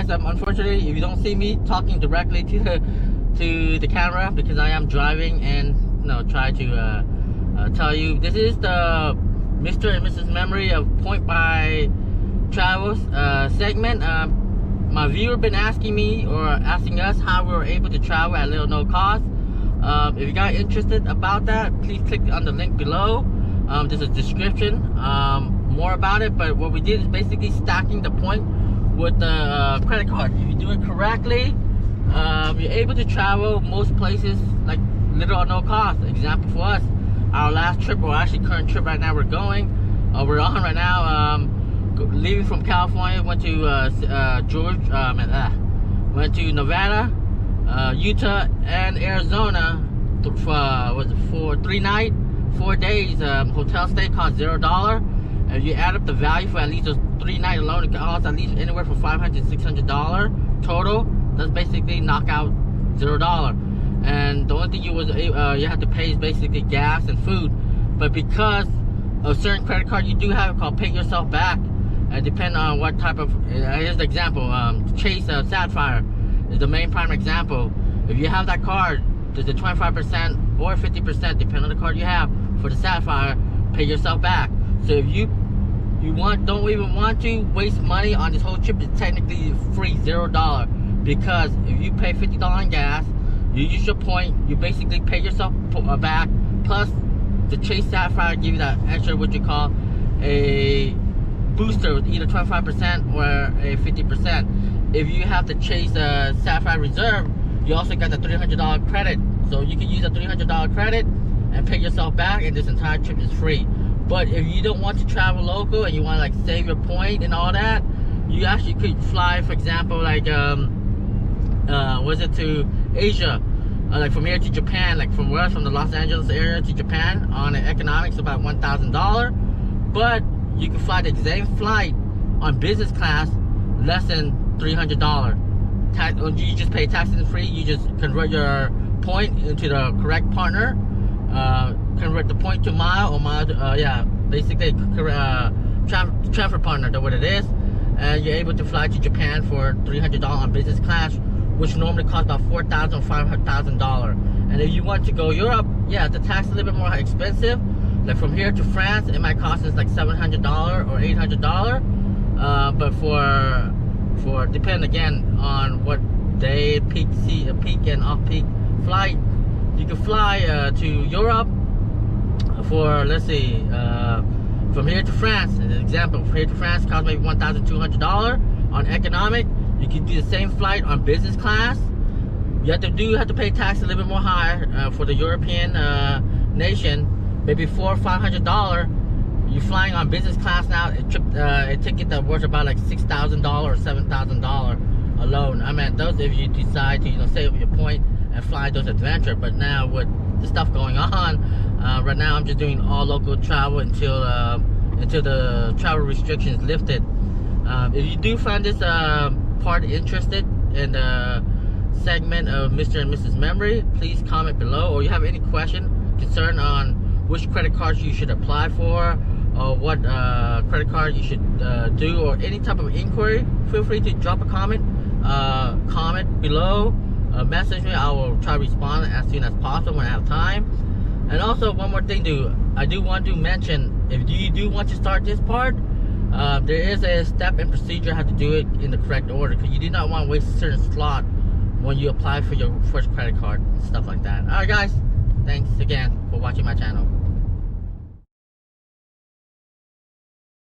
guys, unfortunately, if you don't see me talking directly to the camera, because I am driving and try to tell you, this is the Mr. and Mrs. Memory of Point by Travels segment. My viewer been asking me or asking us how we were able to travel at little no cost. If you got interested about that, please click on the link below. There's a description more about it, but what we did is basically stacking the point with the credit card. If you do it correctly, you're able to travel most places like little or no cost. Example for us, our last trip, or actually current trip right now we're on right now, leaving from California, went to went to Nevada, Utah, and Arizona for 4 days. Hotel stay cost $0. If you add up the value for at least those 3 nights alone, it costs at least anywhere from $500 to $600 total. That's basically knockout $0. And the only thing you have to pay is basically gas and food. But because of certain credit card you do have called Pay Yourself Back, and depend on what type of, here's the example, Chase Sapphire is the main prime example. If you have that card, there's a 25% or 50%, depending on the card you have, for the Sapphire, Pay Yourself Back. So if you don't even want to waste money on this whole trip, it's technically free, $0. Because if you pay $50 on gas, you use your point, you basically pay yourself back, plus the Chase Sapphire give you that extra, what you call a booster with either 25% or a 50%. If you have the Chase Sapphire Reserve, you also got the $300 credit. So you can use a $300 credit and pay yourself back, and this entire trip is free. But if you don't want to travel local and you want to like save your point and all that, you actually could fly, for example, like to Asia, like from here to Japan, like from the Los Angeles area to Japan on an economics about $1,000. But you can fly the same flight on business class less than $300. You just pay taxes free. You just convert your point into the correct partner, convert the point to mile, or mile to, basically transfer partner, that's what it is. And you're able to fly to Japan for $300 on business class, which normally costs about $4,000 or $5,000. And if you want to go Europe, the tax is a little bit more expensive. Like from here to France, it might cost us like $700 or $800. But for depend again on what day, peak and off-peak flight, you can fly to Europe for, let's see, from here to France. An example, from here to France costs maybe $1,200 on economic. You can do the same flight on business class. You have to pay tax a little bit more higher for the European nation, maybe $400 or $500. You're flying on business class now. A ticket that worth about like $6,000 or $7,000 alone. I mean, those if you decide to save your point and fly those adventure. But now with the stuff going on, right now I'm just doing all local travel until the travel restrictions lifted. If you do find this part interested in the segment of Mr. and Mrs. Memory, please comment below, or you have any question, concern on which credit cards you should apply for, or what credit card you should do, or any type of inquiry, feel free to drop a comment below, message me. I will try to respond as soon as possible when I have time. And also one more thing, I do want to mention, if you do want to start this part, there is a step and procedure how to do it in the correct order, because you do not want to waste a certain slot when you apply for your first credit card, stuff like that. Alright guys, thanks again for watching my channel.